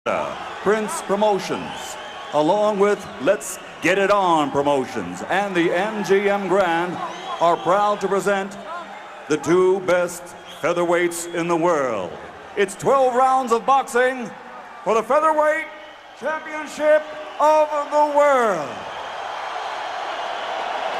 Prince Promotions, along with Let's Get It On Promotions and the MGM Grand, are proud to present the two best featherweights in the world. It's 12 rounds of boxing for the Featherweight Championship of the World.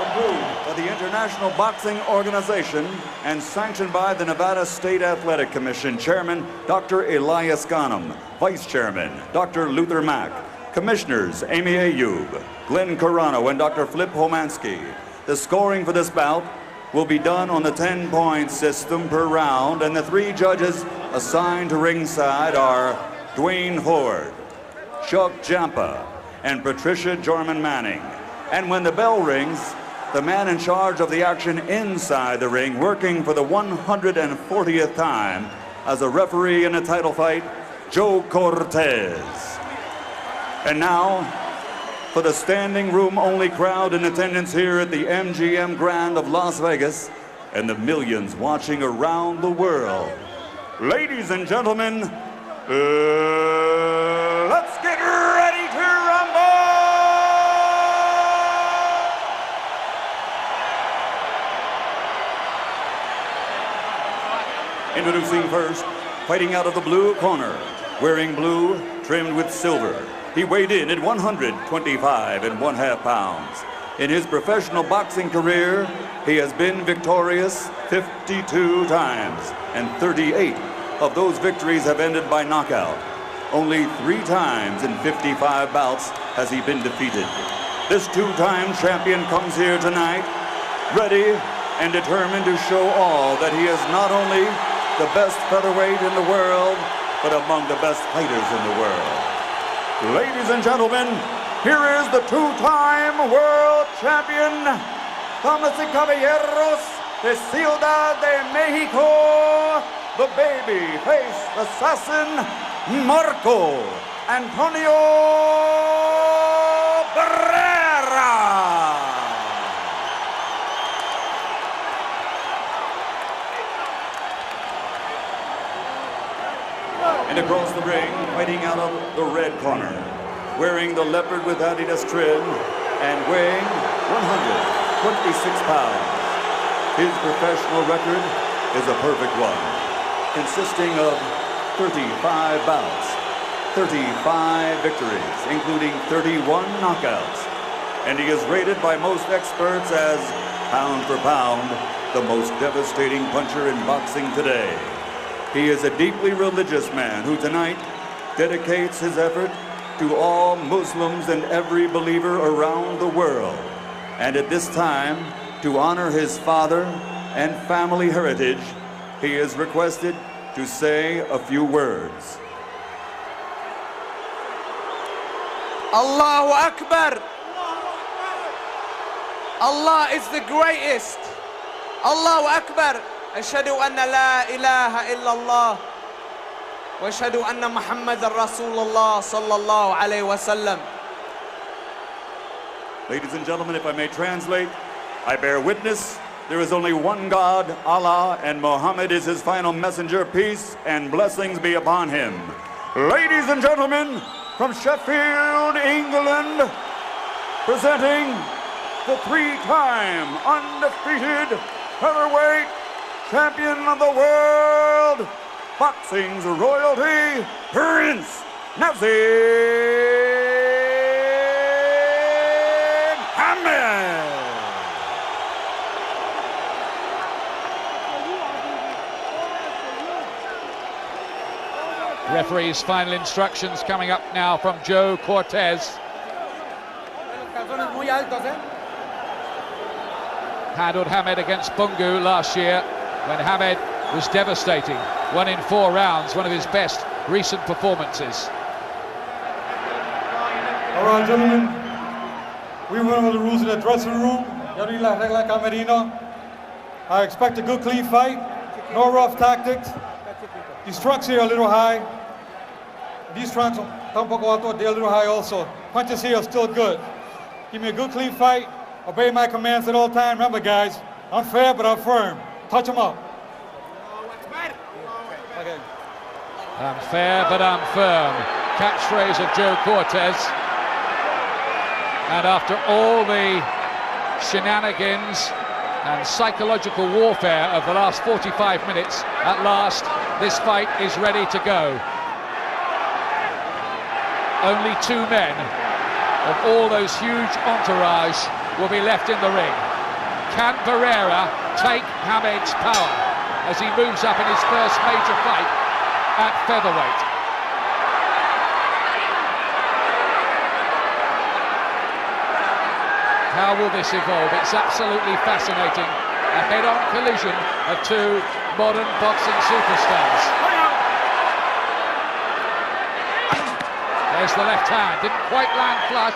Approved by the International Boxing Organization and sanctioned by the Nevada State Athletic Commission, Chairman Dr. Elias Ghanem, Vice Chairman Dr. Luther Mack, Commissioners Amy Ayoub, Glenn Carano, and Dr. Flip Homansky. The scoring for this bout will be done on the 10-point system per round, and the three judges assigned to ringside are Dwayne Horde, Chuck Jampa, and Patricia Jorman Manning. And when the bell rings, the man in charge of the action inside the ring, working for the 140th time as a referee in a title fight, Joe Cortez. And now, for the standing room only crowd in attendance here at the MGM Grand of Las Vegas and the millions watching around the world. Ladies and gentlemen, let's get ready to rumble! Introducing first, fighting out of the blue corner, wearing blue, trimmed with silver. He weighed in at 125.5 pounds. In his professional boxing career, he has been victorious 52 times, and 38 of those victories have ended by knockout. Only 3 times in 55 bouts has he been defeated. This two-time champion comes here tonight, ready and determined to show all that he is not only the best featherweight in the world, but among the best fighters in the world. Ladies and gentlemen, here is the two-time world champion, Damas y Caballeros de Ciudad de Mexico, the baby-face assassin, Marco Антонио Barrera. And across the ring, fighting out of the red corner, wearing the leopard with Adidas trim and weighing 126 pounds. His professional record is a perfect one, consisting of 35 bouts, 35 victories, including 31 knockouts. And he is rated by most experts as, pound for pound, the most devastating puncher in boxing today. He is a deeply religious man who tonight dedicates his effort to all Muslims and every believer around the world. And at this time, to honor his father and family heritage, he is requested to say a few words. Allahu Akbar. Allah is the greatest. Allahu Akbar. أشهد أن لا إله إلا الله وأشهد أن محمد رسول الله صلى الله عليه وسلم. Ladies and gentlemen, if I may translate, I bear witness there is only one God, Allah, and Muhammad is his final messenger. Peace and blessings be upon him. Ladies and gentlemen, from Sheffield, England, presenting the 3-time undefeated featherweight champion of the world, boxing's royalty, Prince Nassim Hammed. Referee's final instructions coming up now from Joe Cortez. Handled Hamed against Bungu last year, when Hamed was devastating. 1 in 4 rounds, one of his best recent performances. All right, gentlemen, we went over the rules in the dressing room. I expect a good, clean fight, no rough tactics. These trunks here are a little high. These trunks they're a little high also. Punches here are still good. Give me a good, clean fight. Obey my commands at all times. Remember, guys, I'm fair, but I'm firm. Touch him up. I'm fair, but I'm firm. catchphrase of Joe Cortez. And after all the shenanigans and psychological warfare of the last 45 minutes, at last this fight is ready to go. Only two men of all those huge entourage will be left in the ring. Can Barrera take Hamed's power as he moves up in his first major fight at featherweight? How will this evolve? It's absolutely fascinating. A head-on collision of two modern boxing superstars. There's the left hand, didn't quite land flush.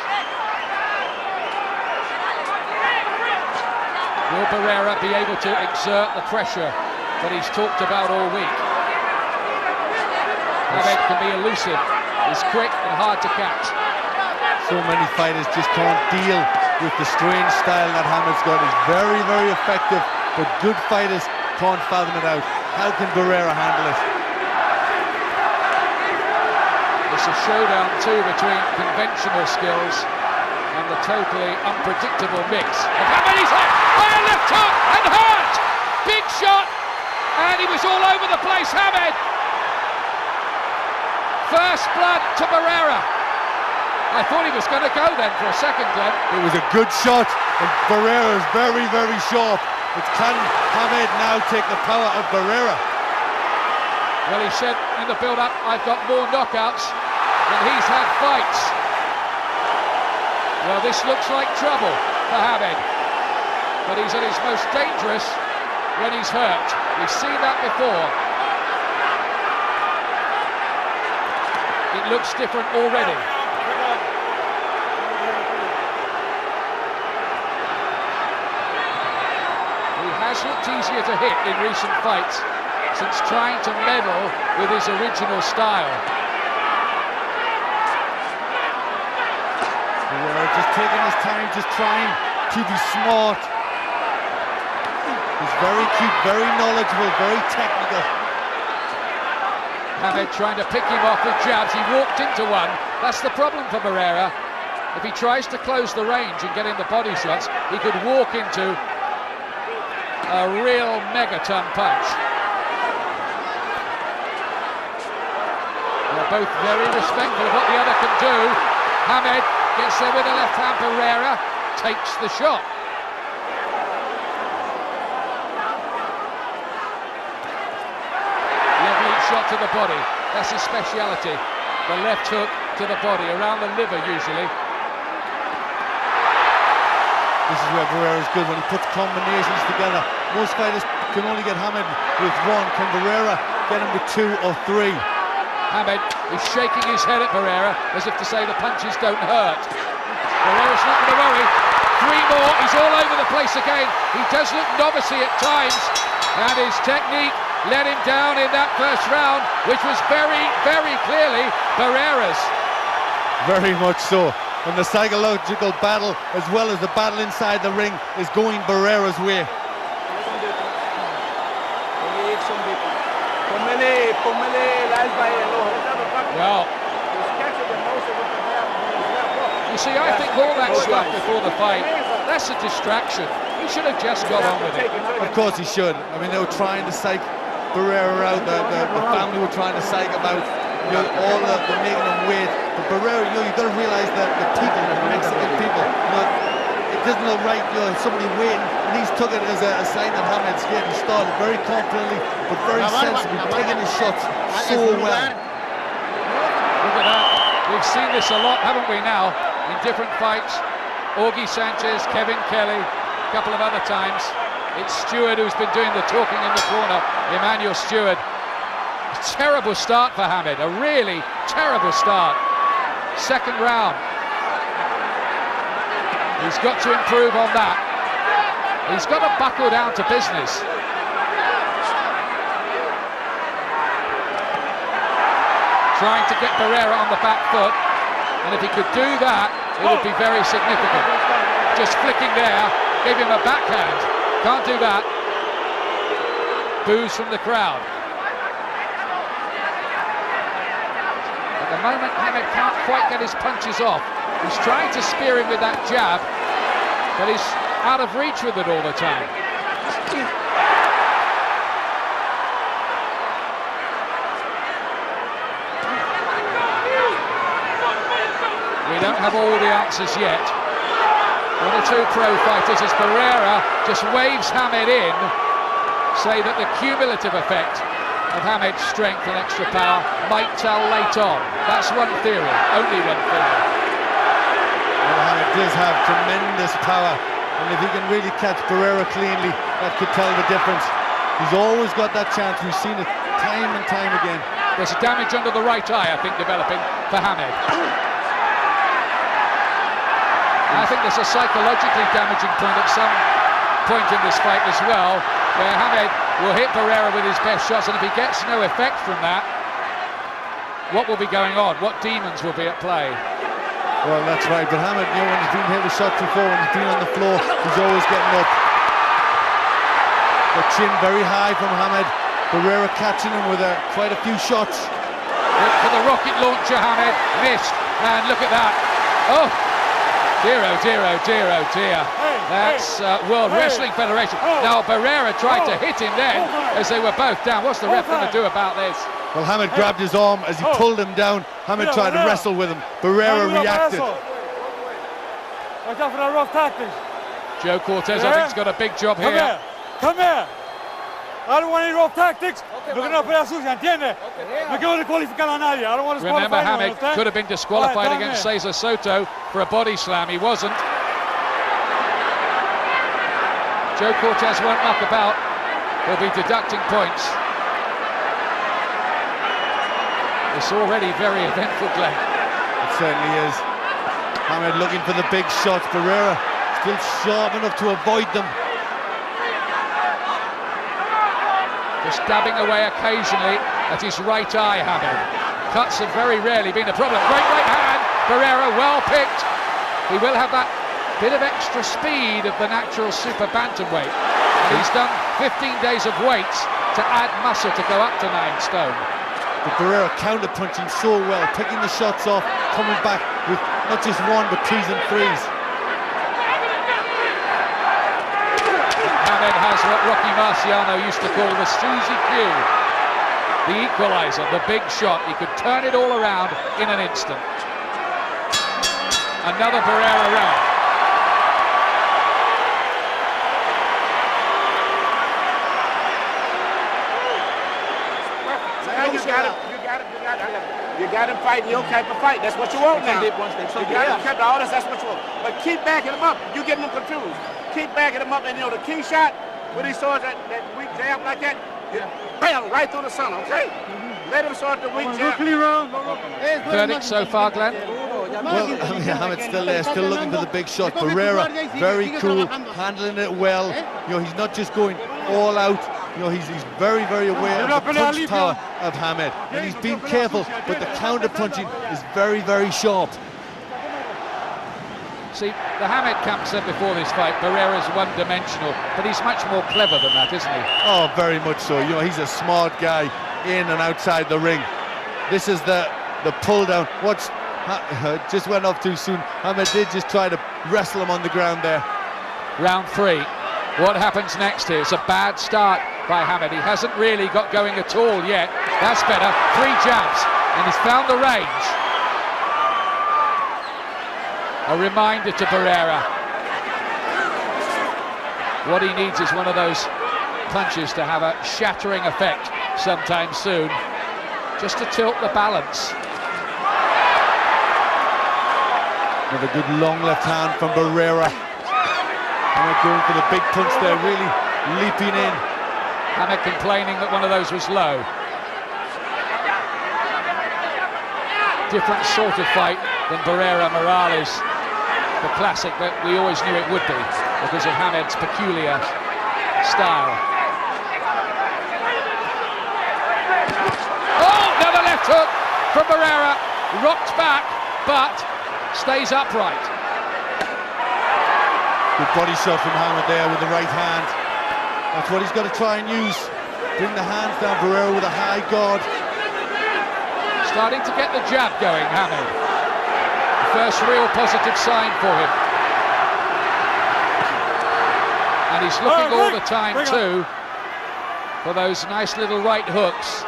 Will Barrera be able to exert the pressure that he's talked about all week? Hamed can be elusive, he's quick and hard to catch. So many fighters just can't deal with the strange style that Hamed's got. He's very, very effective, but good fighters can't fathom it out. How can Barrera handle it? It's a showdown too between conventional skills and the totally unpredictable mix of Hamed. He's hit by a left hook and hurt! Big shot, and he was all over the place, Hamed. First blood to Barrera. I thought he was going to go then for a second, Glenn. It was a good shot, and Barrera is very, very sharp. But can Hamed now take the power of Barrera? Well, he said in the build-up, I've got more knockouts than he's had fights. Well, this looks like trouble for Hamed, but he's at his most dangerous when he's hurt. We've seen that before. It looks different already. Has looked easier to hit in recent fights since trying to meddle with his original style. Just taking his time, just trying to be smart. He's very cute, very knowledgeable, very technical. Hamed trying to pick him off with jabs. He walked into one. That's the problem for Barrera. If he tries to close the range and get in the body shots, he could walk into a real megaton punch. They're both very respectful of what the other can do. Hamed gets there with a left hand. Barrera takes the shot. Lovely shot to the body. That's his speciality. The left hook to the body, around the liver usually. This is where Barrera is good, when he puts combinations together. Most fighters can only get Hamed with one. Can Barrera get him with two or three? Hamed is shaking his head at Barrera as if to say the punches don't hurt. Barrera's not going to worry. Three more, he's all over the place again. He does look novice-y at times, and his technique let him down in that first round, which was very, very clearly Barrera's. Very much so. And the psychological battle, as well as the battle inside the ring, is going Barrera's way. Well, you see, I think all that stuff before the fight, that's a distraction. He should have just got on with it. Of course he should. I mean, they were trying to psych Barrera out. The family were trying to psych him out. You know, all the making him wait. But Barrera, you know, you've got to realise that the people, the Mexican people, you know, it doesn't look right, you know, somebody waiting, and he's took it as a sign that Hamed's getting started very confidently, but very sensibly, taking his shots so well. Look at that. We've seen this a lot, haven't we now, in different fights. Augie Sanchez, Kevin Kelly, a couple of other times. It's Stewart who's been doing the talking in the corner, Emmanuel Stewart. A terrible start for Hamed, a really terrible start. Second round. He's got to improve on that. He's got to buckle down to business. Trying to get Barrera on the back foot, and if he could do that, it would be very significant. Just flicking there, gave him a backhand. Can't do that. Boos from the crowd. At the moment, Hamed can't quite get his punches off. He's trying to spear him with that jab, but he's out of reach with it all the time. We don't have all the answers yet. One or two pro fighters, as Barrera just waves Hamed in, say that the cumulative effect of Hamed's strength and extra power might tell late on. That's one theory, only one theory. Well, Hamed does have tremendous power, and if he can really catch Barrera cleanly, that could tell the difference. He's always got that chance. We've seen it time and time again. There's damage under the right eye, I think, developing for Hamed. I think there's a psychologically damaging point at some point in this fight as well, where Hamed will hit Barrera with his best shots, and if he gets no effect from that, what will be going on? What demons will be at play? Well, that's right, but Hamed, you know, when he's been hit with shots before, when he's been on the floor, he's always getting up. The chin very high from Hamed. Barrera catching him with quite a few shots. Look for the rocket launcher, Hamed, missed, and look at that. Oh! Dear, oh dear, oh dear, oh dear. That's World Wrestling Federation. Now Barrera tried to hit him then as they were both down. What's the ref going to do about this? Well, Hamed grabbed his arm as he pulled him down. Hamed tried to wrestle with him. Barrera reacted. Watch out for that rough tactics. Joe Cortez, I think, has got a big job here. Come here. I don't want any rough tactics. Remember, Hamed could have been disqualified against Cesar Soto for a body slam. He wasn't. Joe Cortez won't muck about. He'll be deducting points. It's already very eventful, Glenn. It certainly is. Hamed looking for the big shots. Barrera still sharp enough to avoid them. Just dabbing away occasionally at his right eye, Hamed. Cuts have very rarely been a problem. Great right hand, Barrera well picked. He will have that bit of extra speed of the natural super bantamweight. And he's done 15 days of weights to add muscle to go up to 9 stone. But Barrera counter-punching so well, picking the shots off, coming back with not just one but 2s and 3s. Hamed has what Rocky Marciano used to call the Susie Q, the equalizer, the big shot. He could turn it all around in an instant. Another Barrera round. You got him fighting your type of fight. That's what you want now. You got him kept all this. That's what you want. But keep backing him up. You getting them confused. Keep backing him up, and you know the key shot when he starts that weak jab like that, bam, right through the sun. Okay. Let him start the weak jab. Verdict so far, Glenn? Well, Hamed's still there, still looking for the big shot. Barrera, very cool, handling it well. You know, he's not just going all out. You know, he's very, very aware of the punch power of Hamed. And he's been careful, but the counter-punching is very, very sharp. See, the Hamed camp said before this fight, Barrera's one-dimensional, but he's much more clever than that, isn't he? Oh, very much so. You know, he's a smart guy in and outside the ring. This is the pull-down. Watch, just went off too soon. Hamed did just try to wrestle him on the ground there. Round 3. What happens next here? It's a bad start by Hamed. He hasn't really got going at all yet. That's better. 3 jabs, and he's found the range. A reminder to Barrera. What he needs is one of those punches to have a shattering effect sometime soon, just to tilt the balance. Another good long left hand from Barrera. Hamed going for the big punch there, really leaping in. Hamed complaining that one of those was low. Different sort of fight than Barrera-Morales, the classic that we always knew it would be because of Hamed's peculiar style. Oh, another left hook from Barrera, rocked back, but stays upright. Good body shot from Hamed there with the right hand. That's what he's got to try and use. Bring the hands down. Barrera with a high guard. Starting to get the jab going, Hamid. The first real positive sign for him. And he's looking all the time too for those nice little right hooks.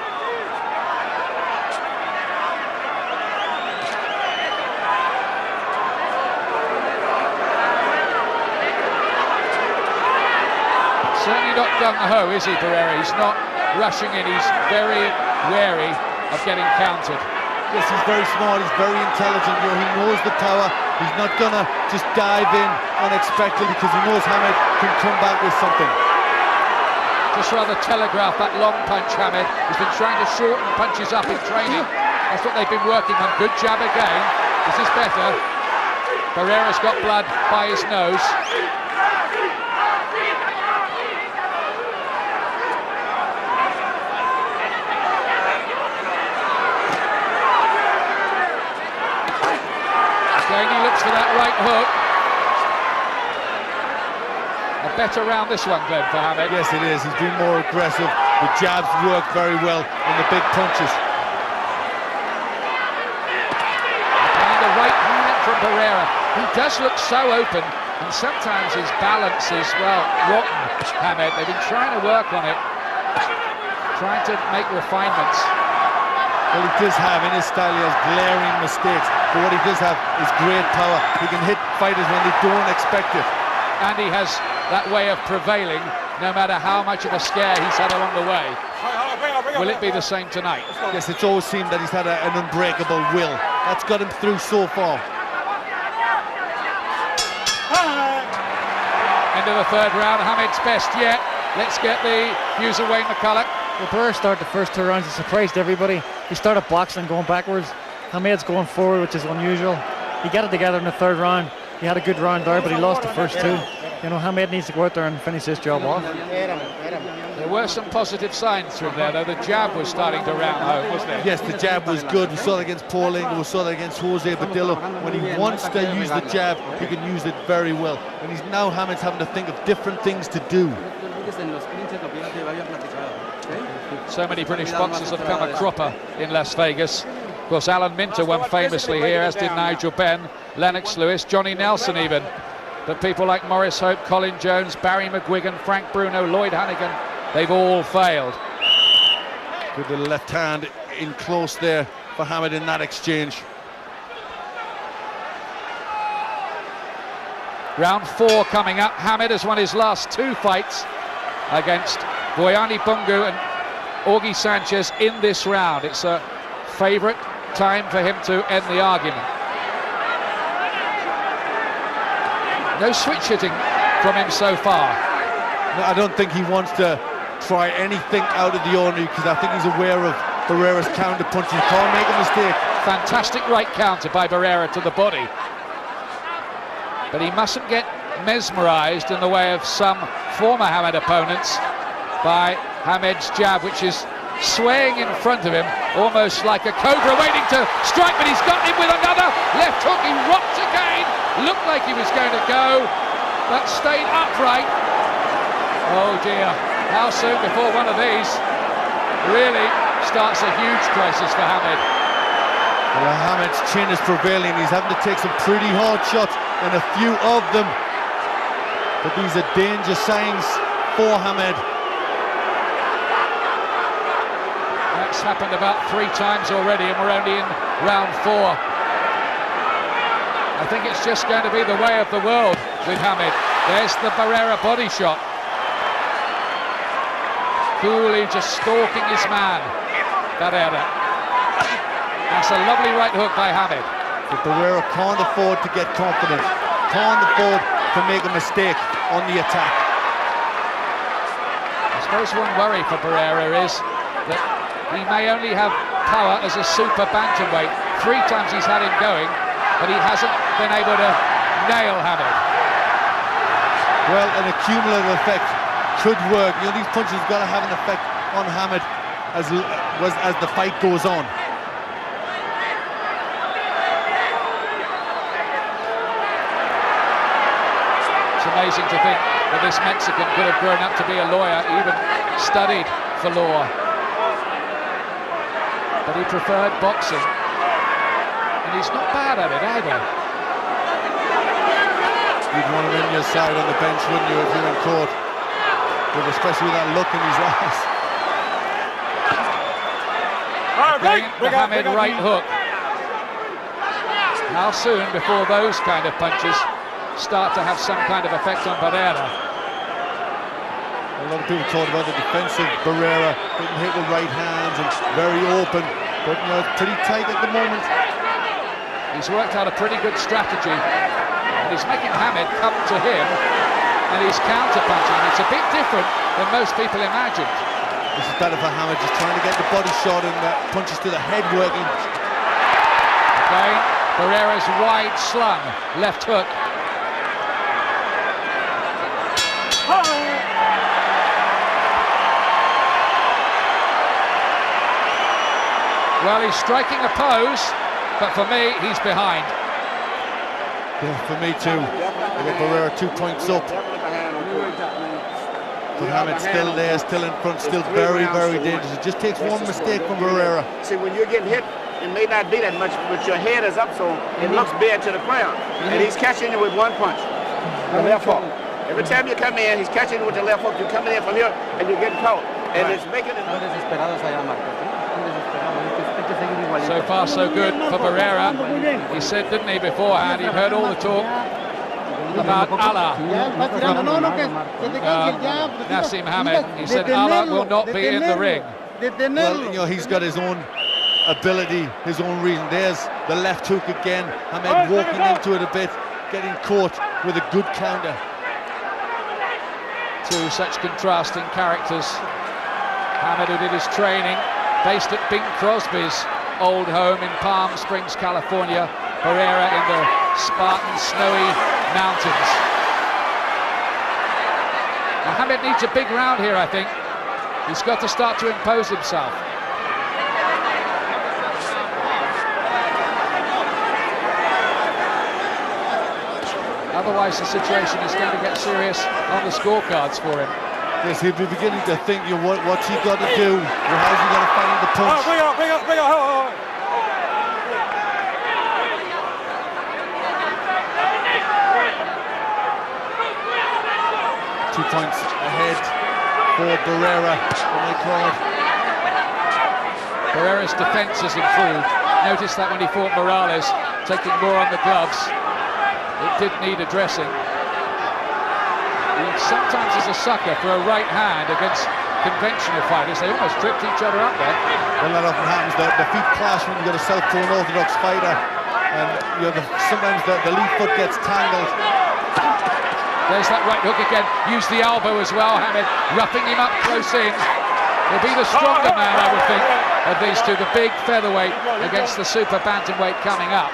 Certainly not gung-ho, is he, Barrera? He's not rushing in, he's very wary of getting countered. Yes, he's very smart, he's very intelligent, you know, he knows the power. He's not gonna just dive in unexpectedly because he knows Hamid can come back with something. Just rather telegraph that long punch, Hamid. He's been trying to shorten punches up in training. That's what they've been working on. Good jab again. This is better. Barrera's got blood by his nose. Again, he looks for that right hook. A better round this one, Glenn, for Hamid. Yes, it is. He's been more aggressive. The jabs work very well in the big punches. And the right hand from Barrera. He does look so open, and sometimes his balance is, well, rotten, Hamid. They've been trying to work on it, trying to make refinements. Well, he does have, in his style, he has glaring mistakes, but what he does have is great power. He can hit fighters when they don't expect it. And he has that way of prevailing, no matter how much of a scare he's had along the way. Will it be the same tonight? Yes, it's always seemed that he's had an unbreakable will. That's got him through so far. End of the third round, Hamid's best yet. Let's get the views of Wayne McCulloch. Well, Barrera started the first 2 rounds, he surprised everybody. He started boxing and going backwards. Hamid's going forward, which is unusual. He got it together in the third round. He had a good round there, but he lost the first 2. You know, Hamid needs to go out there and finish this job off. There were some positive signs from there, though. The jab was starting to round home, wasn't it? Yes, the jab was good. We saw that against Paul Ingle, we saw that against Jose Badillo. When he wants to use the jab, he can use it very well. And he's now, Hamid's having to think of different things to do. So many British boxers have come a cropper in Las Vegas. Of course, Alan Minter won famously here, as did Nigel Benn, Lennox Lewis, Johnny Nelson even. But people like Maurice Hope, Colin Jones, Barry McGuigan, Frank Bruno, Lloyd Hannigan, they've all failed. Good little left hand in close there for Hamid in that exchange. Round 4 coming up. Hamid has won his last 2 fights against Boyani Bungu and Augie Sanchez in this round. It's a favourite time for him to end the argument. No switch hitting from him so far. No, I don't think he wants to try anything out of the ordinary because I think he's aware of Barrera's counter punch. He can't make a mistake. Fantastic right counter by Barrera to the body. But he mustn't get mesmerised in the way of some former Hamid opponents by Hamid's jab, which is swaying in front of him, almost like a cobra waiting to strike, but he's got him with another left hook. He rocked again, looked like he was going to go, but stayed upright. Oh dear, how soon before one of these really starts a huge crisis for Hamid? Well, Hamid's chin is prevailing. He's having to take some pretty hard shots, and a few of them, but these are danger signs for Hamid. That's happened about 3 times already, and we're only in round 4. I think it's just going to be the way of the world with Hamid. There's the Barrera body shot. Coolly just stalking his man, Barrera. That's a lovely right hook by Hamid. But Barrera can't afford to get confident, can't afford to make a mistake on the attack. I suppose one worry for Barrera is that he may only have power as a super bantamweight. 3 times he's had him going, but he hasn't been able to nail Hamid. Well, an accumulative effect could work. You know, these punches have got to have an effect on Hamid as the fight goes on. It's amazing to think that this Mexican could have grown up to be a lawyer, even studied for law. but he preferred boxing. And he's not bad at it either. You'd want him in your side on the bench, wouldn't you, if you're in court? But especially with that look in his eyes. The Hamid right hook. How soon before those kind of punches start to have some kind of effect on Barrera? A lot of people talk about the defensive Barrera, getting hit with right hands and very open, but you know, it's pretty tight at the moment. He's worked out a pretty good strategy, and he's making Hamid come to him, and he's counter-punching. It's a bit different than most people imagined. This is better for Hamid, just trying to get the body shot and punches to the head working. Again, Barrera's wide slung left hook. Well, he's striking a pose, but for me, he's behind. Yeah, for me too. I got Barrera 2 points up. But Hamid still there, still in front, still very, very dangerous. It just takes one mistake from Barrera. See, when you're getting hit, it may not be that much, but your head is up, so it looks bad to the crowd. And he's catching you with one punch. The left hook. Every time you come in, he's catching you with the left hook. You're coming in from here, and you're getting caught. And it's making it... So far, so good for Barrera. He said, didn't he, beforehand, you've heard all the talk about Allah. Nassim Hamid, he said Allah will not be in the ring. Well, you know, he's got his own ability, his own reason. There's the left hook again. Hamid walking into it a bit, getting caught with a good counter. Two such contrasting characters. Hamid, who did his training based at Bing Crosby's old home in Palm Springs, California. Barrera in the Spartan snowy mountains. Now, Hamid needs a big round here, I think. He's got to start to impose himself. Otherwise, the situation is going to get serious on the scorecards for him. Yes, he'll be beginning to think, you know, what's he got to do? How's he going to find the punch? Bring up. 2 points ahead for Barrera. Oh my God. Barrera's defense has improved. Notice that when he fought Morales, taking more on the gloves, it did need addressing. He sometimes is a sucker for a right hand against conventional fighters. They almost tripped each other up there. Well, that often happens. The feet clash when you've got a southpaw and orthodox fighter, and you know, sometimes the lead foot gets tangled. There's that right hook again. Use the elbow as well, Hamid, roughing him up close in. He'll be the stronger man, I would think, of these two, the big featherweight against the super bantamweight coming up.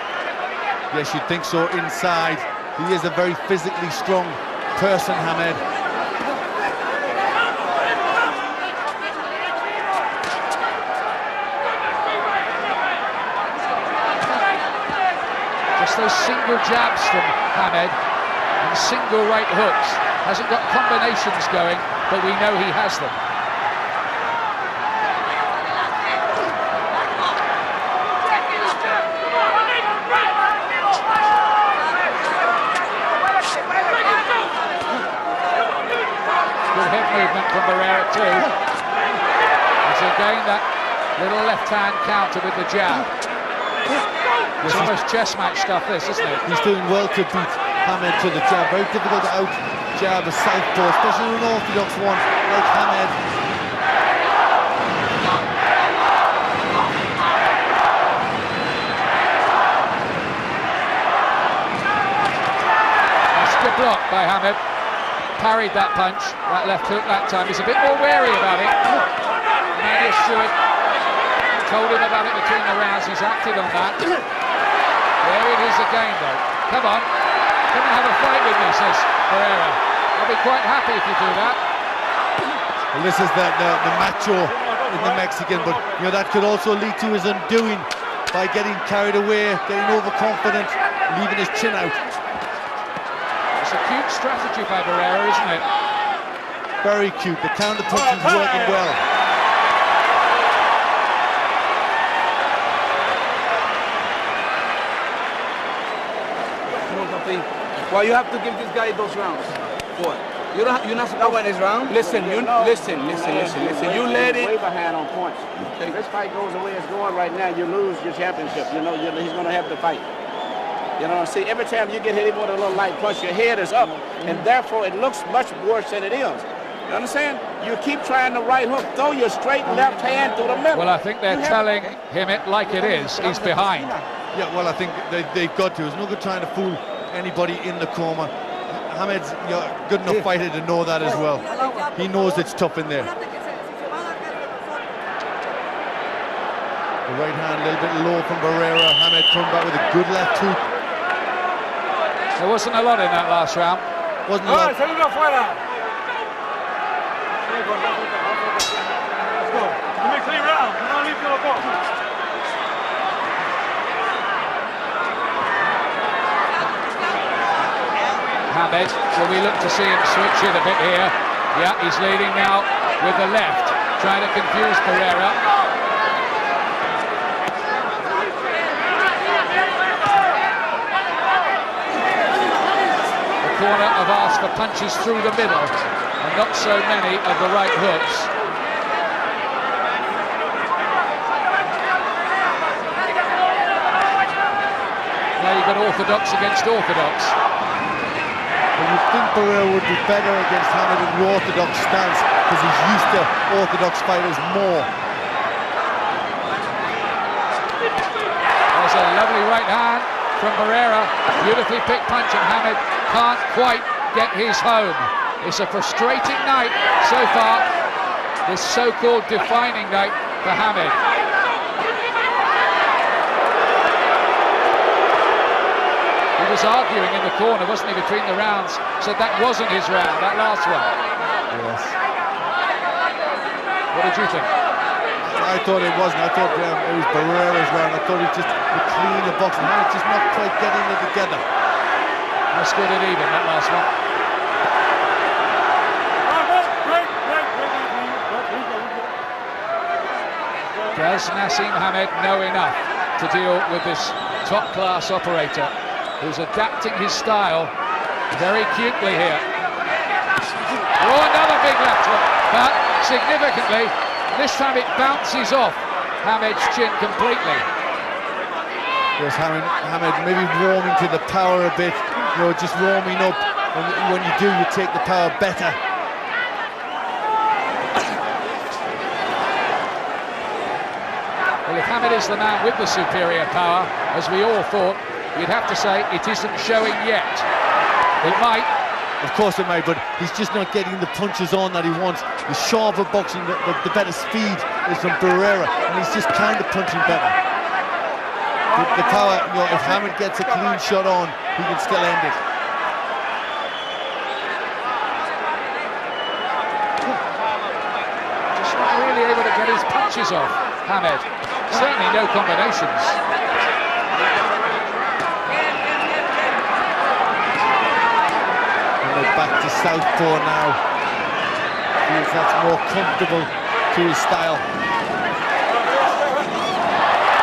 Yes, you'd think so inside. He is a very physically strong person, Hamid. Just those single jabs from Hamid and single right hooks. Hasn't got combinations going, but we know he has them. Good hip movement from Barrera too. As again that little left hand counter with the jab. It's almost chess match stuff, this, isn't it? He's doing well to beat Hamid to the jab. Very difficult to out jab a southpaw, especially an orthodox one like Hamid. That's a good block by Hamid. Parried that punch, that left hook that time. He's a bit more wary about it. Managed to it. Told him about it between the rounds. He's acted on that. There it is again, though. Come on. Come and have a fight with me, says Barrera. I'll be quite happy if you do that. Well, this is the macho in the Mexican, but you know that could also lead to his undoing by getting carried away, getting overconfident, leaving his chin out. It's a cute strategy by Barrera, isn't it? Very cute. The counter punch is working well. something. Well, you have to give this guy those rounds. What? You're not supposed to win his round. Listen, listen. You let it. Way behind on points. If this fight goes the way it's going right now, you lose your championship. You know, he's going to have to fight. You know, see, every time you get hit with a little light punch, your head is up, and therefore it looks much worse than it is. You understand? You keep trying the right hook, throw your straight left hand through the middle. Well, I think they're telling him it like it is. He's behind. Yeah, well, I think they've got to. It's no good trying to fool anybody in the corner. Hamed's a good enough fighter to know that as well. He knows it's tough in there. The right hand a little bit low from Barrera. Hamed coming back with a good left hook. There wasn't a lot in that last round. Wasn't a lot. Let's go. You make 3 rounds. You don't leave to the ball. Hamed, will we look to see him switch it a bit here? Yeah, he's leading now with the left, trying to confuse Barrera. The corner have asked for punches through the middle, and not so many of the right hooks. Now you've got orthodox against orthodox. But you think Barrera would be better against Hamed in the orthodox stance because he's used to orthodox fighters more. There's a lovely right hand from Barrera. Beautifully picked punch, and Hamed can't quite get his home. It's a frustrating night so far, this so-called defining night for Hamed. He was arguing in the corner, wasn't he, between the rounds? Said that wasn't his round, that last one. Yes. What did you think? I thought it wasn't. I thought it was Barrera's round. I thought it was just a cleaner boxing. Hamed just not quite getting it together. Let's get it even, that last one. Does Nassim Hamed know enough to deal with this top-class operator who's adapting his style very cutely here? Oh, another big left hook, but significantly, this time it bounces off Hamed's chin completely. Yes, Hamed maybe warming to the power a bit, just warming up. When you do, you take the power better. Well, if Hamed is the man with the superior power, as we all thought, you'd have to say it isn't showing yet. It might. Of course it may, but he's just not getting the punches on that he wants. The sharper boxing, the better speed is from Barrera, and he's just kind of punching better. The power, if Hamed gets a clean shot on, he can still end it. Just not really able to get his punches off, Hamed. Certainly no combinations. Back to southpaw now. Feels that's more comfortable to his style.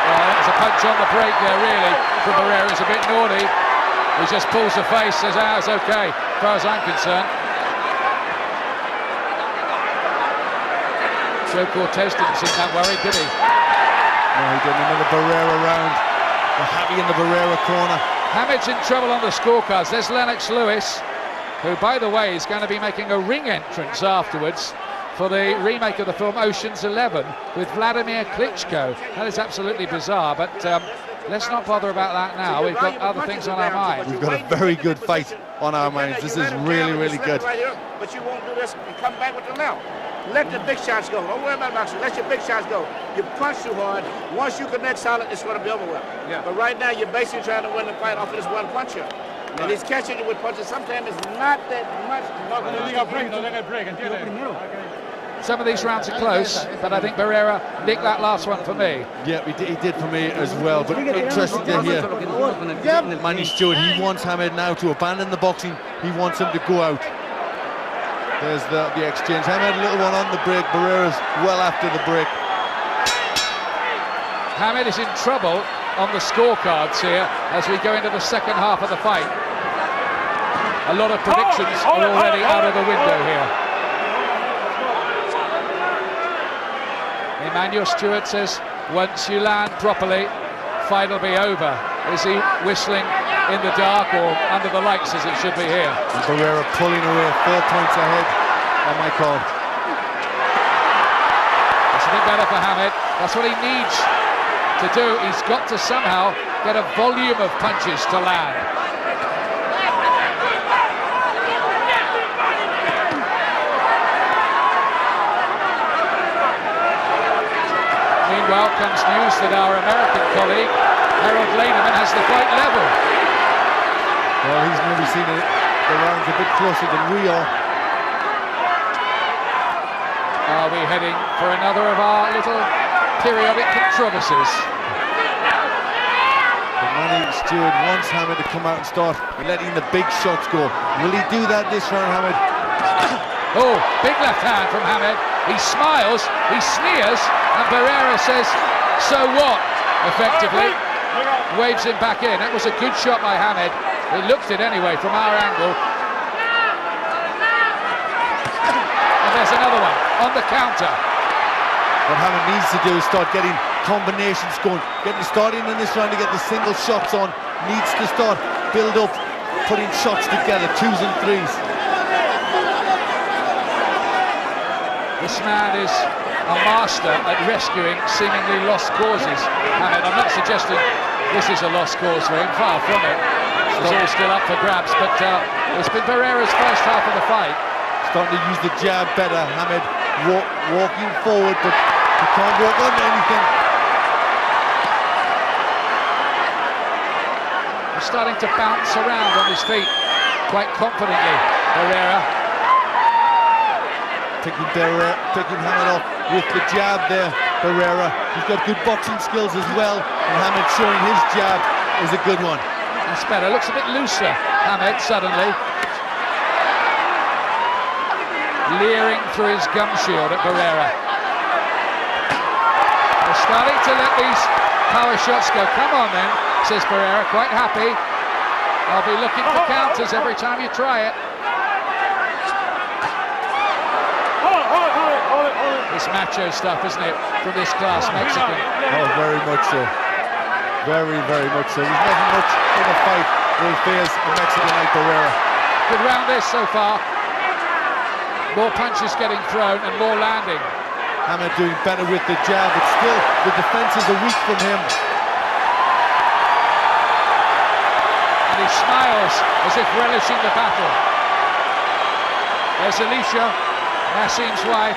Well, that's a punch on the break there, really, for Barrera. It's a bit naughty. He just pulls the face, says, it's okay, as far as I'm concerned. Joe Cortez didn't seem that worried, did he? No, he didn't. Another Barrera round. They're happy in the Barrera corner. Hamed's in trouble on the scorecards. There's Lennox Lewis, who, by the way, is going to be making a ring entrance afterwards for the remake of the film Ocean's 11 with Vladimir Klitschko. That is absolutely bizarre, but let's not bother about that now. We've got other things on our mind. We've got a very good fight on our minds. This is really, really good. But you won't do this and come back with the left. Let the big shots go. Don't worry about boxing. Let your big shots go. You punch too hard. Once you connect solid, it's going to be over with. Yeah. But right now, you're basically trying to win the fight off of this one puncher. And he's catching you with punches. Sometimes it's not that much. Some of these rounds are close, but I think Barrera nicked that last one for me. Yeah, he did for me as well. But interesting to hear. Manny Stewart, he wants Hamed now to abandon the boxing. He wants him to go out. There's the exchange. Hamed, a little one on the break. Barrera's well after the break. Hamed is in trouble on the scorecards here as we go into the second half of the fight. a lot of predictions are already out of the window here. Emmanuel Stewart says, once you land properly, fight will be over. Is he whistling in the dark or under the lights as it should be here? And Barrera pulling away, 4 points ahead on my call. It's a bit better for Hamid. That's what he needs to do. He's got to somehow get a volume of punches to land. Meanwhile comes news that our American colleague Harold Lehneman has the fight level. Well, he's maybe seen it, the rounds a bit closer than we are. Are we heading for another of our little periodic controversies? But Manny Stewart wants Hamid to come out and start letting the big shots go. Will he do that this round, Hamid? Oh, big left hand from Hamid. He smiles, he sneers, and Barrera says, so what? Effectively, waves him back in. That was a good shot by Hamid. He looked it anyway from our angle. And there's another one on the counter. What Hamid needs to do is start getting combinations going, starting in this round to get the single shots on. Needs to start build up, putting shots together, 2s and 3s. This man is a master at rescuing seemingly lost causes. Hamid, I'm not suggesting this is a lost cause for him, far from it. It's all still up for grabs, but it's been Barrera's first half of the fight. Starting to use the jab better, Hamid. Walking forward, but he can't walk on anything. He's starting to bounce around on his feet quite confidently, Barrera. Picking Hamid off with the jab there, Barrera. He's got good boxing skills as well, and Hamid showing his jab is a good one. That's better. Looks a bit looser, Hamid, suddenly. Leering through his gum shield at Barrera. They're starting to let these power shots go. Come on then, says Barrera, quite happy. I'll be looking for counters every time you try it. It's macho stuff, isn't it, from this class Mexican? Oh, very much so. Very, very much so. There's nothing much in a fight will faze a Mexican like Barrera. Good round this so far. More punches getting thrown and more landing. Hamid doing better with the jab, but still the defenses are weak from him. And he smiles as if relishing the battle. There's Alicia, Nasim's wife.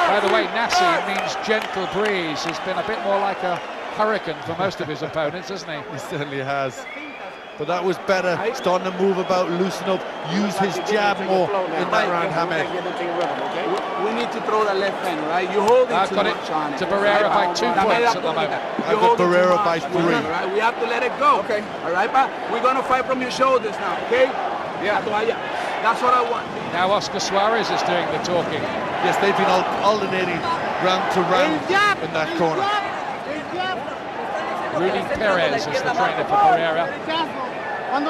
By the way, Nassim means gentle breeze. He's been a bit more like a hurricane for most of his opponents, hasn't he? He certainly has. But that was better, starting to move about, loosen up, use his jab more in that round, Hamid. We need to throw the left hand, right? You hold it. I've got it to Barrera by 2 points at the moment. I've got Barrera by 3. Right? We have to let it go. Okay. All right, but we're going to fight from your shoulders now, okay? Yeah. That's what I want. Now Oscar Suarez is doing the talking. Yes, they've been alternating round to round in that corner. Rudy Perez is the trainer for Barrera. And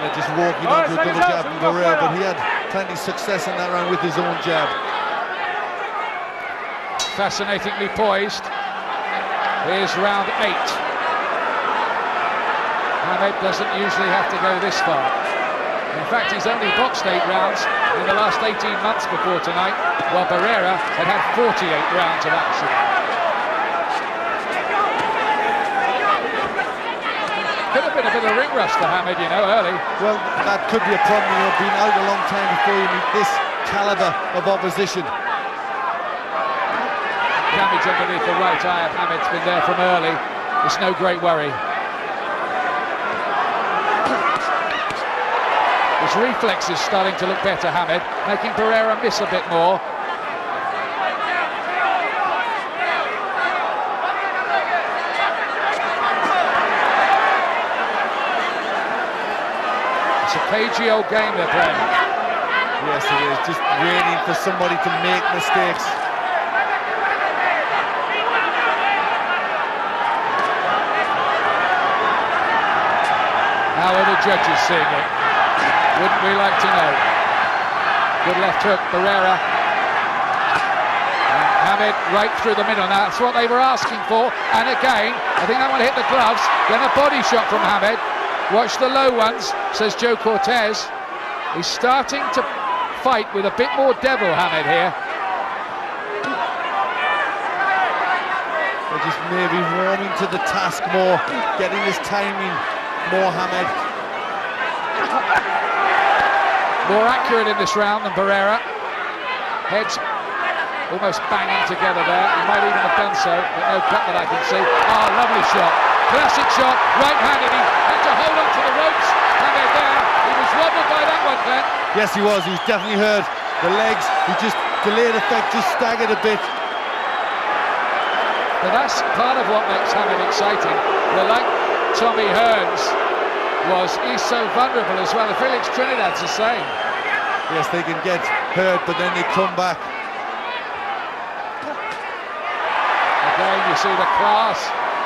they're just walking onto a double jab from Barrera, but he had plenty of success in that round with his own jab. Fascinatingly poised. Here's round 8. Hamid doesn't usually have to go this far. In fact, he's only boxed 8 rounds in the last 18 months before tonight, while Barrera had had 48 rounds of action. Could have been a bit of ring rust for Hamid, you know, early. Well, that could be a problem, you know, being out a long time before you meet this caliber of opposition. Damage underneath the right eye of Hamid's been there from early. It's no great worry. His reflexes starting to look better, Hamid, making Barrera miss a bit more. It's a cagey old game they're playing. Yes, it is. Just waiting for somebody to make mistakes. the judges seeing it? Wouldn't we like to know? Good left hook, Barrera. And Hamid right through the middle. Now that's what they were asking for. And again, I think that one hit the gloves. Then a body shot from Hamid. Watch the low ones, says Joe Cortez. He's starting to fight with a bit more devil, Hamid, here. They're just maybe warming to the task more, getting his timing more, Hamid. More accurate in this round than Barrera. Heads almost banging together there. He might even have done so, but no cut that I can see. Oh, lovely shot. Classic shot, right-handed. He had to hold on to the ropes. Hamid there. He was wobbled by that one, Glenn. Yes, he was. He was definitely hurt. The legs, he just delayed effect, just staggered a bit. But that's part of what makes Hamid exciting. Well, like Tommy Hearns was, he's so vulnerable as well. Felix Trinidad's the same. Yes, they can get hurt, but then they come back. Again, you see the class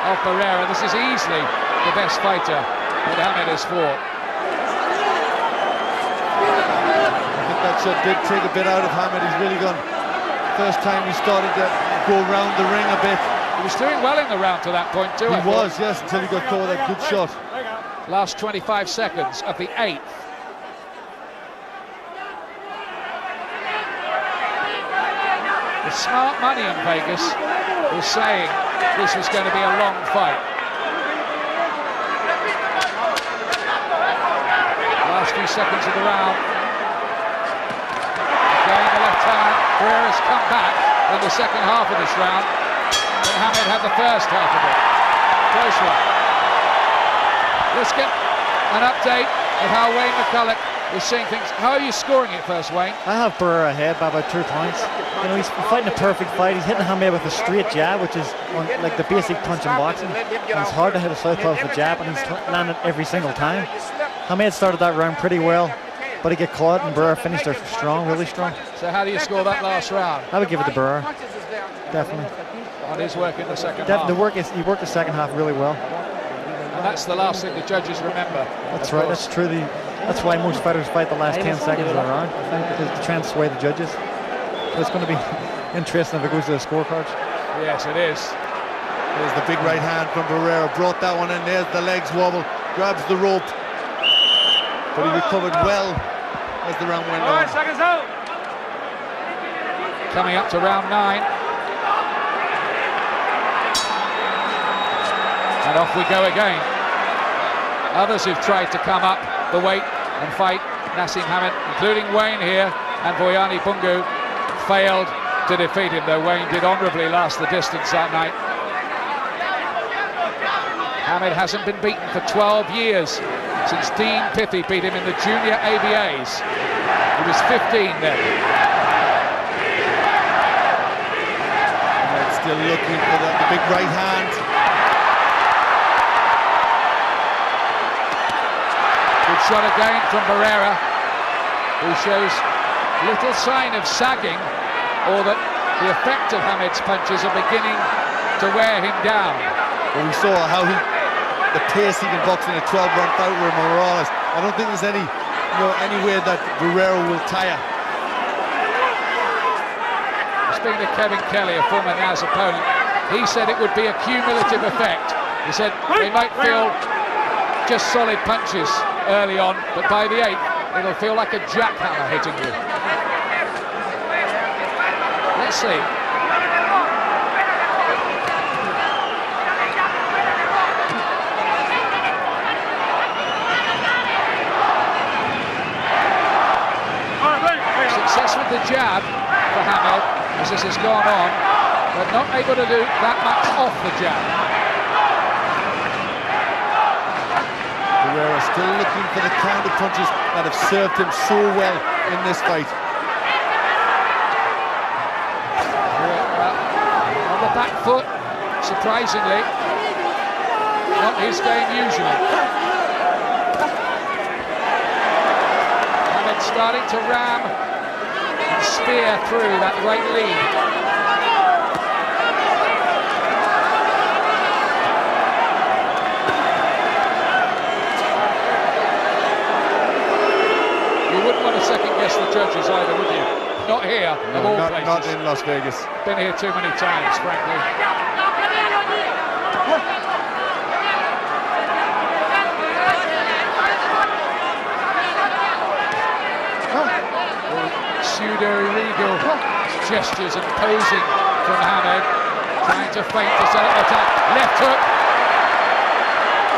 of Barrera. This is easily the best fighter that Hamid has fought. I think that shot did take a bit out of Hamid. He's really gone. First time he started to go round the ring a bit. He was doing well in the round to that point too. He was, yes, until he got caught with that good shot. Last 25 seconds of the 8th. The smart money in Vegas was saying this was going to be a long fight. Last few seconds of the round. Again, the left hand. Barrera's come back in the second half of this round. And Hamid had the first half of it. Close one. Let's get an update of how Wayne McCulloch is seeing things. How are you scoring it first, Wayne? I have Barrera ahead by about 2 points. You know, he's fighting a perfect fight. He's hitting Hamid with a straight jab, which is like the basic punch in boxing. And it's hard to hit a southpaw with a jab, and he's landed every single time. Hamid started that round pretty well, but he got caught, and Barrera finished her strong, really strong. So how do you score that last round? I would give it to Barrera, definitely. On his work in the second half. He worked the second half really well. And that's the last thing the judges remember. That's right, that's true. That's why most fighters fight the last 10 seconds of the round, I think, because to try and sway the judges. So it's going to be interesting if it goes to the scorecards. Yes, it is. There's the big right hand from Barrera, brought that one in, there's the legs wobble, grabs the rope. But he recovered well as the round went on. Seconds out. Coming up to round 9. And off we go again. Others who've tried to come up the weight and fight Nassim Hamid, including Wayne here, and Boyani Bungu, failed to defeat him, though Wayne did honourably last the distance that night. Hamid hasn't been beaten for 12 years, since Dean Piffy beat him in the junior ABAs. He was 15 then. And still looking for the big right hand. Good shot again from Barrera, who shows little sign of sagging, or that the effect of Hamid's punches are beginning to wear him down. Well, we saw how the pace he can box in a 12-round fight with Morales. I don't think there's anywhere that Barrera will tire. Speaking of Kevin Kelly, a former Naz opponent, he said it would be a cumulative effect. He said they might feel just solid punches early on, but by the 8th, it'll feel like a jackhammer hitting you. Let's see. Success with the jab for Hamid as this has gone on, but not able to do that much off the jab. Barrera still looking for the counter punches that have served him so well in this fight. On the back foot, surprisingly, not his game usually. Hamid starting to ram and spear through that right lead. second guess the judges either, would you? Not here, of all places. Not in Las Vegas. Been here too many times, frankly. Pseudo-illegal gestures and posing from Hamed, trying to feint to set up attack. Left hook.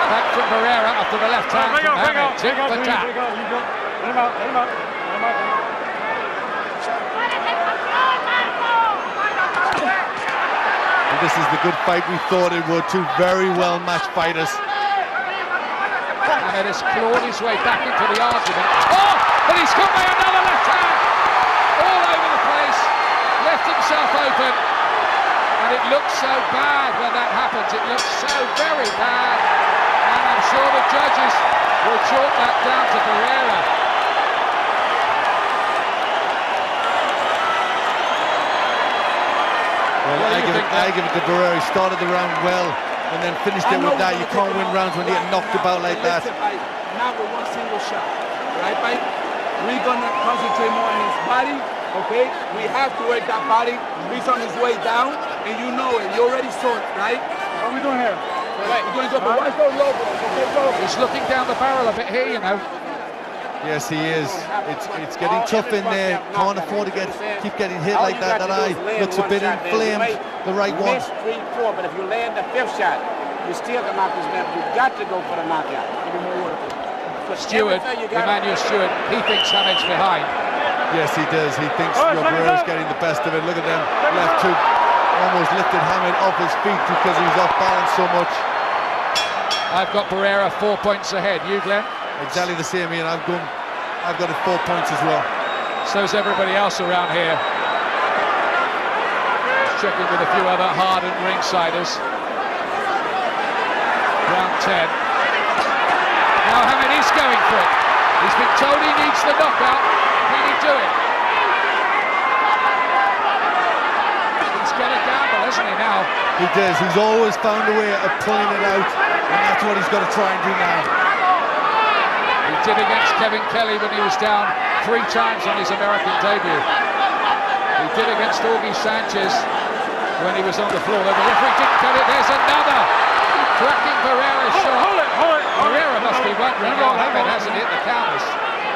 Back from Barrera after the left hand from Hamed. Tip for tap. And this is the good fight we thought it would. Two very well matched fighters. Hamed has clawed his way back into the argument. Oh! But he's come by another left hand! All over the place. Left himself open. And it looks so bad when that happens. It looks so very bad. And I'm sure the judges will chalk that down to Barrera. Well, I give it to Barrera. He started the round well and then finished it with that. You can't win rounds when you get knocked about like that. Not with one single shot, right, Mike? We're gonna concentrate more on his body, okay? We have to work that body. He's on his way down, and you know it. You already saw it, right? What are we doing here? Right. We're doing good, but watch those low blows, okay, bro? He's looking down the barrel a bit here, you know. Yes, he is. It's getting tough in there. Can't afford to keep getting hit like that. That eye looks a bit inflamed. The right one. Missed 3-4, but if you land the fifth shot, you still can knock his man. You've got to go for the knockout. Stewart, Emmanuel Stewart, he thinks Hamed's behind. Yes, he does. He thinks Barrera's getting the best of it. Look at them. Left hook almost lifted Hamed off his feet because he's off balance so much. I've got Barrera 4 points ahead. You, Glenn? Exactly the same, Ian. I've got it 4 points as well. So's everybody else around here. Checking with a few other hardened ringsiders. Round 10. Now Hamed is going for it. He's been told he needs the knockout. Can he do it? He's got a gamble, hasn't he, now? He does. He's always found a way of pulling it out, and that's what he's got to try and do now. He did against Kevin Kelly when he was down 3 times on his American debut. He did against Augie Sanchez when he was on the floor. The referee didn't cut it. There's another cracking Barrera's shot. Barrera must be wondering how Hamed hasn't hit the counters.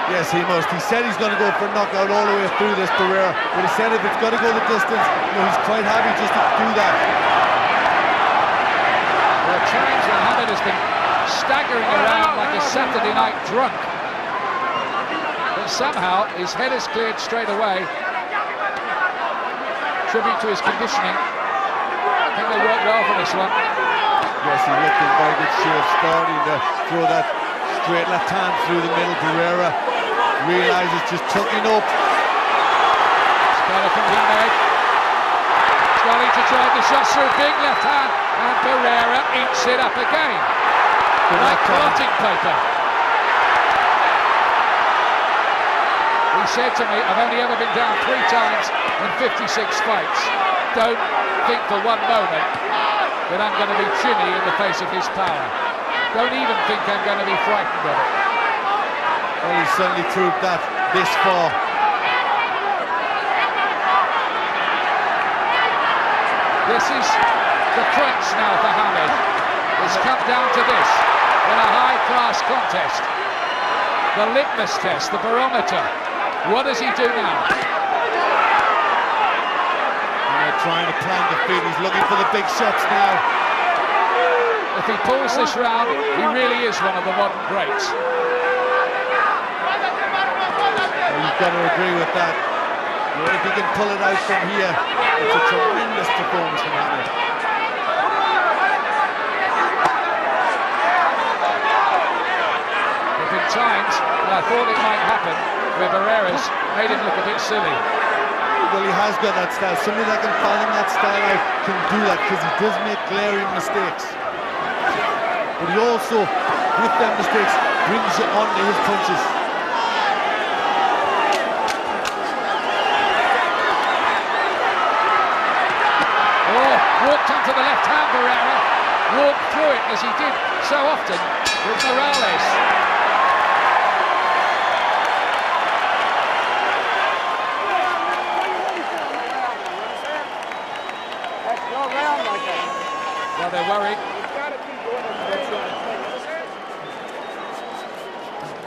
Yes, he must. He said he's going to go for a knockout all the way through this, Barrera. But he said if it's got to go the distance, he's quite happy just to do that. There are times when Hamed has been staggering around like a Saturday night drunk. But somehow his head is cleared straight away. Tribute to his conditioning. I think they worked well for this one. Yes, he looked in very good shape, starting to throw that straight left hand through the middle. Barrera realizes just tucking up. It's better from Hamed. Starting to drive the shots through, big left hand, and Barrera eats it up again. Like blotting paper. He said to me, I've only ever been down 3 times in 56 fights. Don't think for one moment that I'm going to be chinny in the face of his power. Don't even think I'm going to be frightened of it. Well, he's certainly proved that this far. This is the crunch now for Hamed. It's come down to this in a high-class contest. The litmus test, the barometer. What does he do now? Trying to plant the feet. He's looking for the big shots now. If he pulls this round, he really is one of the modern greats. Well, you've got to agree with that. If he can pull it out from here, it's a tremendous performance from Hammed. There have been times when I thought it might happen where Barrera's made him look a bit silly. Well, he has got that style. Somebody that can follow that style out can do that because he does make glaring mistakes. But he also, with them mistakes, brings you onto his punches. Oh, walked onto the left hand, Barrera. Walked through it as he did so often with Morales. they're worried.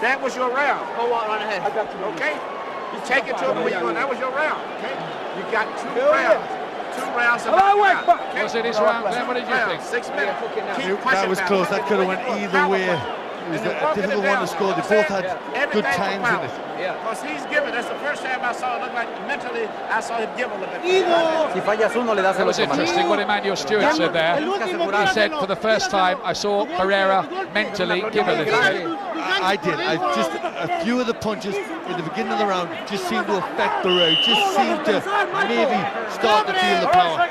That was your round. Go on ahead. Okay? You take it to him when you're going. That was your round. Okay? You got 2 rounds. 2 rounds. Okay? Was it his round, Glenn? What did you think? 6 minutes. That was close. That could have went either way. It was a difficult one to score. They both had good times in it. Because he's given. That's the first time I saw it look like mentally I saw him give a little bit. Si fallas uno, le das It el was otro. interesting what Emmanuel Stewart said there. He said, for the first time, I saw Barrera mentally give a little bit. I did. Just a few of the punches in the beginning of the round just seemed to affect Barrera. Just seemed to maybe start to feel the power.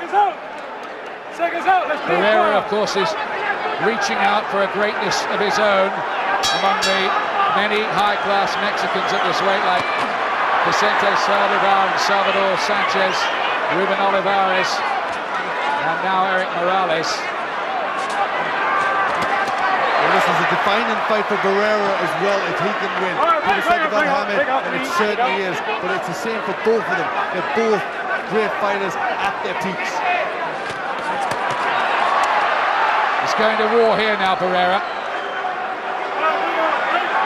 Barrera, of course, is reaching out for a greatness of his own among the many high-class Mexicans at this weight, like Vicente Saldivar and Salvador Sanchez, Ruben Olivares, and now Eric Morales. Well, this is a defining fight for Barrera as well, if he can win. People say about Hamid, and it certainly is, but it's the same for both of them. They're both great fighters at their peaks. He's going to war here now, Barrera.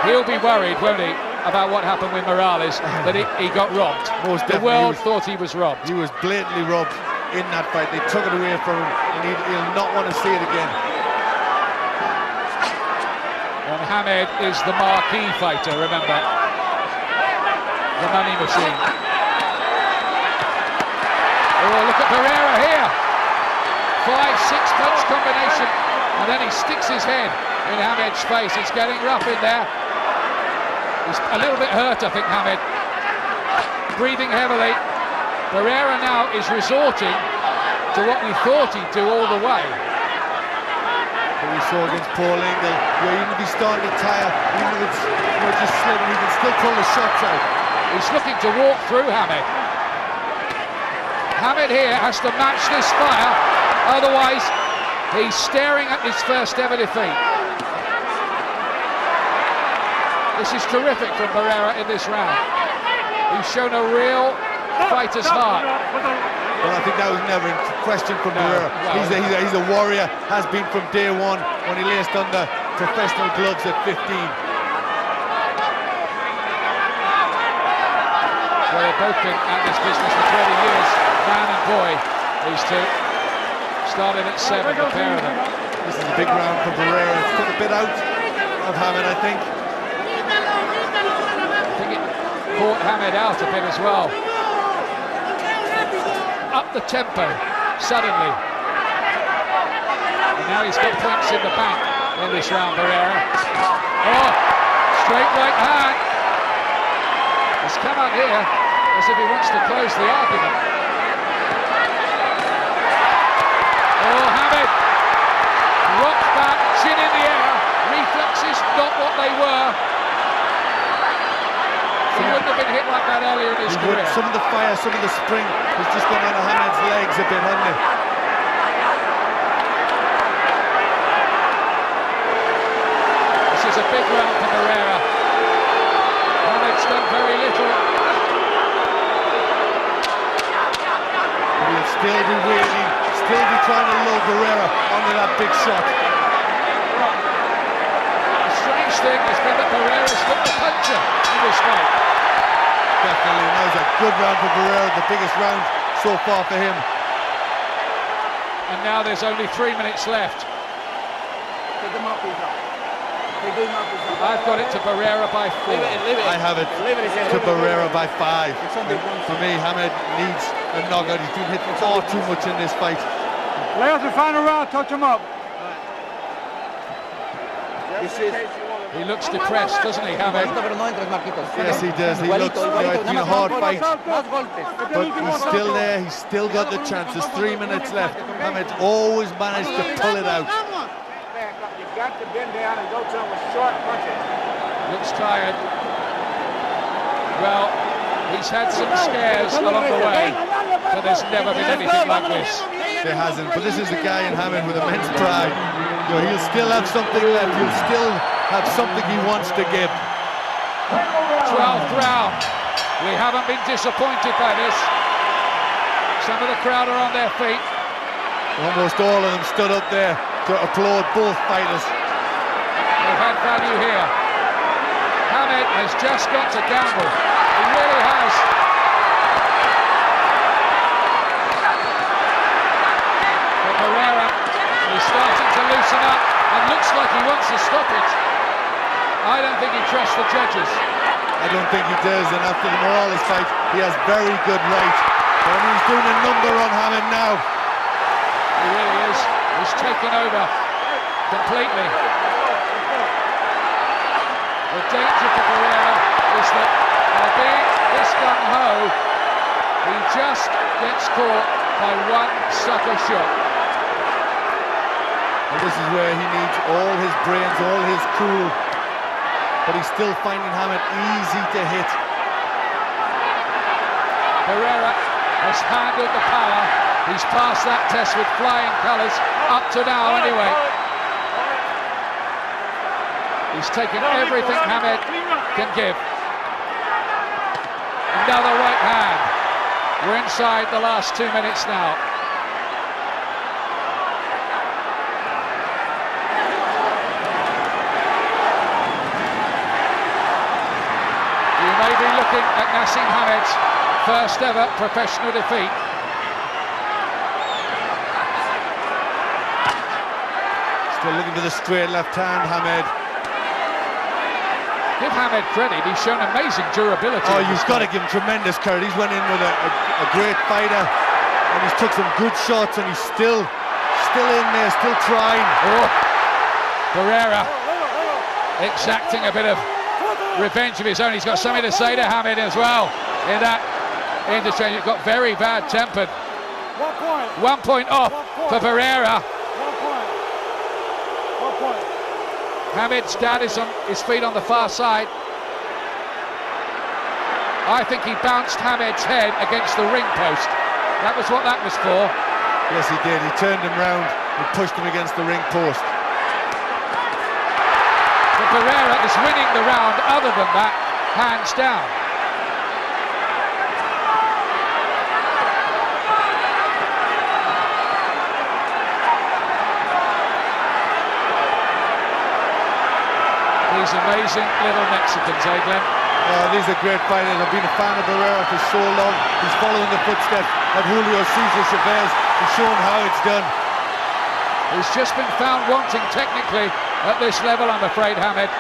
He'll be worried, won't he, about what happened with Morales, that he got robbed. Most the world thought he was robbed. He was blatantly robbed in that fight. They took it away from him, and he'll not want to see it again. And Hamid is the marquee fighter, remember. The money machine. Oh, look at Barrera here. 5-6 punch combination, and then he sticks his head in Hamed's face. It's getting rough in there. He's a little bit hurt, I think, Hamid. Breathing heavily. Barrera now is resorting to what we thought he'd do all the way. But we saw against Paul Engel, where even if he's starting to tire, even if it's just slipping, he can still pull the shots out. He's looking to walk through Hamid. Hamid here has to match this fire, otherwise he's staring at his first ever defeat. This is terrific from Barrera in this round. He's shown a real fighter's heart. Well, I think that was never in question from Barrera. He's a warrior, has been from day one when he laced on the professional gloves at 15. Well, they've both been at this business for 20 years, man and boy, these two. Started at 7, the pair of them. This is a big round for Barrera. It's took a bit out of Hamid, I think. I think it caught Hamid out a bit as well. Up the tempo, suddenly. And now he's got points in the bank in this round, Barrera. Oh, straight right hand. He's come out here as if he wants to close the argument. Oh, Hamid. Rocked back, chin in the air. Reflexes not what they were. He wouldn't have been hit like that earlier in his career. Some of the fire, some of the spring has just gone out of Hamid's legs a bit, hasn't it? This is a big round for Barrera. Hamid's done very little. He'll still be waiting, still be trying to load Barrera onto that big shot. The strange thing has been that Barrera's got the puncher in this fight. Definitely, that was a good round for Barrera, the biggest round so far for him. And now there's only 3 minutes left. I've got it to Barrera by 4. I have it to Barrera by 5. For me, Hamid needs a knockout. He's been hit far too much in this fight. Players, the final round, touch him up. He looks depressed, doesn't he, Hamid? Yes, he does. He looks like it's been a hard fight. But he's still there. He's still got the chance. There's 3 minutes left. Hamid's always managed to pull it out. You've got to bend down and go to him with short punches. Looks tired. Well, he's had some scares along the way, but there's never been anything like this. There hasn't, but this is a guy in Hamid with immense pride. You know, he'll still have something left. He'll still have something he wants to give. 12th round. We haven't been disappointed by this. Some of the crowd are on their feet. Almost all of them stood up there. to applaud both fighters. They've had value here. Hamid has just got to gamble. He really has. But Barrera is starting to loosen up and looks like he wants to stop it. I don't think he trusts the judges. I don't think he does, and after the Morales fight, he has very good right. And he's doing a number on Hamid now. He really is. He's taken over completely. The danger for Barrera is that by being this gung-ho, he just gets caught by one sucker shot. And this is where he needs all his brains, all his cool. But he's still finding Hamid easy to hit. Barrera has handled the power. He's passed that test with flying colours, up to now anyway. He's taken everything Hamid can give. Another right hand. We're inside the last 2 minutes now. You may be looking at Nassim Hamed's first ever professional defeat. Still looking for the straight left hand, Hamid. Give Hamid credit, he's shown amazing durability. Oh, you've got to give him tremendous credit. He's went in with a great fighter, and he's took some good shots, and he's still in there, still trying. Oh, Barrera exacting a bit of revenge of his own. He's got something to say to Hamid as well in that interchange. He's got very bad tempered. 1 point off for Barrera. Hamid's dad is on his feet on the far side. I think he bounced Hamid's head against the ring post. That was what that was for. Yes, he did. He turned him round and pushed him against the ring post. But Barrera is winning the round, other than that, hands down. These amazing little Mexicans, eh, Glenn? Oh, these are great fighters. I've been a fan of Barrera for so long. He's following the footsteps of Julio Cesar Chavez. He's shown how it's done. He's just been found wanting technically at this level, I'm afraid, Hamid.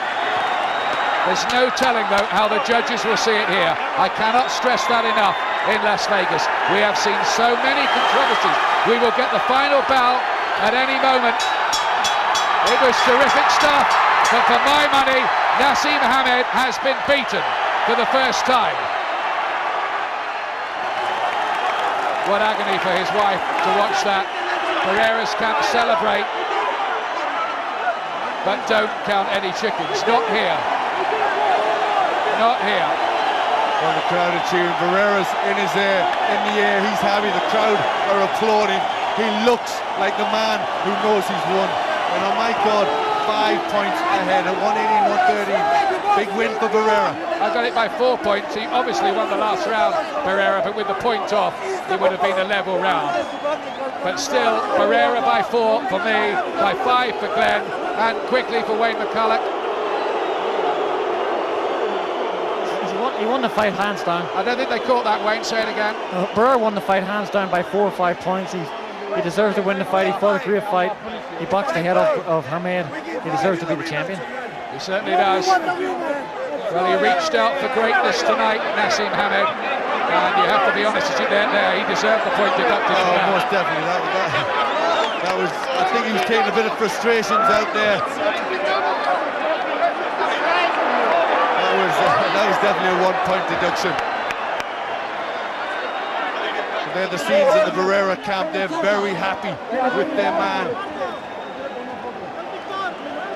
There's no telling, though, how the judges will see it here. I cannot stress that enough in Las Vegas. We have seen so many controversies. We will get the final bell at any moment. It was terrific stuff, but for my money, Nassim Hamid has been beaten for the first time. What agony for his wife to watch that. Barrera's can't celebrate, but don't count any chickens. Not here. Not here. Well, the crowd are cheering. Barrera's in the air. He's happy. The crowd are applauding. He looks like the man who knows he's won. And oh my God, 5 points ahead at 118-113. Big win for Barrera. I got it by 4 points. He obviously won the last round, Barrera, but with the point off, it would have been a level round. But still, Barrera by 4 for me, by 5 for Glenn, and quickly for Wayne McCulloch. He won the fight hands down. I don't think they caught that, Wayne. Say it again. Barrera won the fight hands down by 4 or 5 points. He deserves to win the fight. He fought a great fight. He boxed the head of Hamid. He deserves to be the champion. He certainly does. Well, he reached out for greatness tonight, Nassim Hamid. And you have to be honest, as you there, he deserved the point deducted. Oh, most definitely. That was. I think he was taking a bit of frustrations out there. That was definitely a 1 point deduction. They're the scenes in the Barrera camp. They're very happy with their man.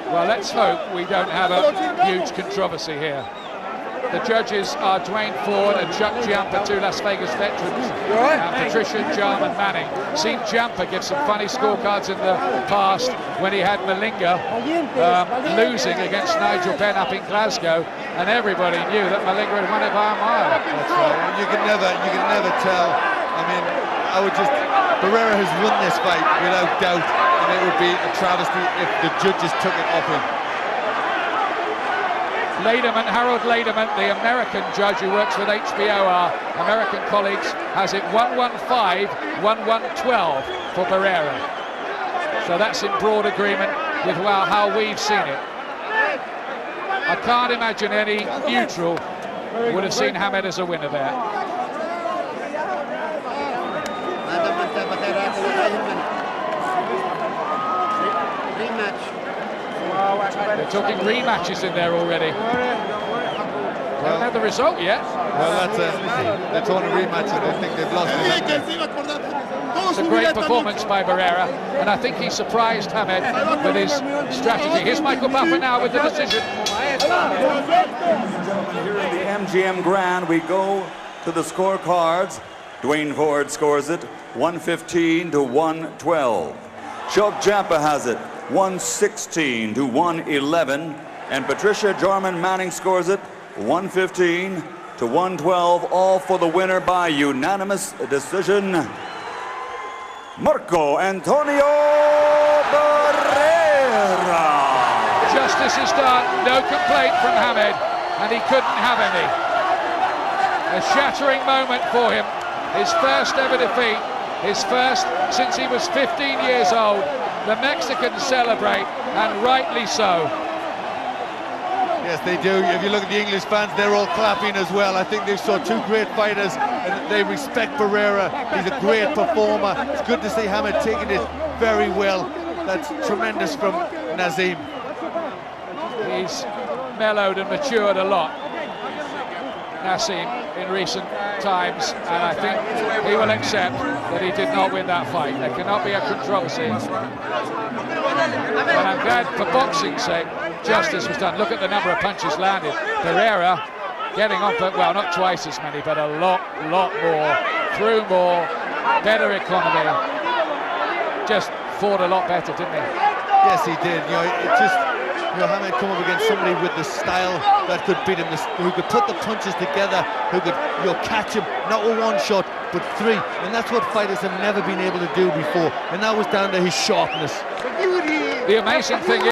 Well, let's hope we don't have a huge controversy here. The judges are Dwayne Ford and Chuck Giampa, 2 Las Vegas veterans, and Patricia Jarman Manning. Seen Giampa give some funny scorecards in the past when he had Malinga losing against Nigel Benn up in Glasgow, and everybody knew that Malinga had won it by a mile. That's right. You can never tell. I mean, Barrera has won this fight without doubt. And and it would be a travesty if the judges took it off him. Lederman, Harold Lederman, the American judge who works with HBO, our American colleagues, has it 1-1-5, 1-1-12 for Barrera. So that's in broad agreement with how we've seen it. I can't imagine any neutral would have seen Hamid as a winner there. They're talking rematches in there already. They haven't had the result yet. Well, that's they're talking a rematch and they think they've lost it. It's a great performance by Barrera, and I think he surprised Hamid with his strategy. Here's Michael Buffer now with the decision. Here in the MGM Grand, we go to the scorecards. Dwayne Ford scores it 115 to 112. Chuck Jampa has it 116 to 111, and Patricia Jarman Manning scores it 115 to 112, all for the winner by unanimous decision, Marco Антонио Barrera. Justice is done, no complaint from Hamid, and he couldn't have any. A shattering moment for him, his first ever defeat, his first since he was 15 years old. The Mexicans celebrate, and rightly so. Yes, they do. If you look at the English fans, they're all clapping as well. I think they saw two great fighters, and they respect Barrera. He's a great performer. It's good to see Hamid taking it very well. That's tremendous from Nassim. He's mellowed and matured a lot, Nassim, in recent times, and I think he will accept that he did not win that fight. There cannot be a controversy. And I'm glad, for boxing's sake, justice was done. Look at the number of punches landed. Barrera getting on, but well, not twice as many, but a lot more, threw more, better economy. Just fought a lot better, didn't he? Yes, he did. You know, it just, you know, Hamid come up against somebody with the style that could beat him, who could put the punches together, who could, you know, catch him, not with one shot, but three. And that's what fighters have never been able to do before. And that was down to his sharpness. The amazing thing is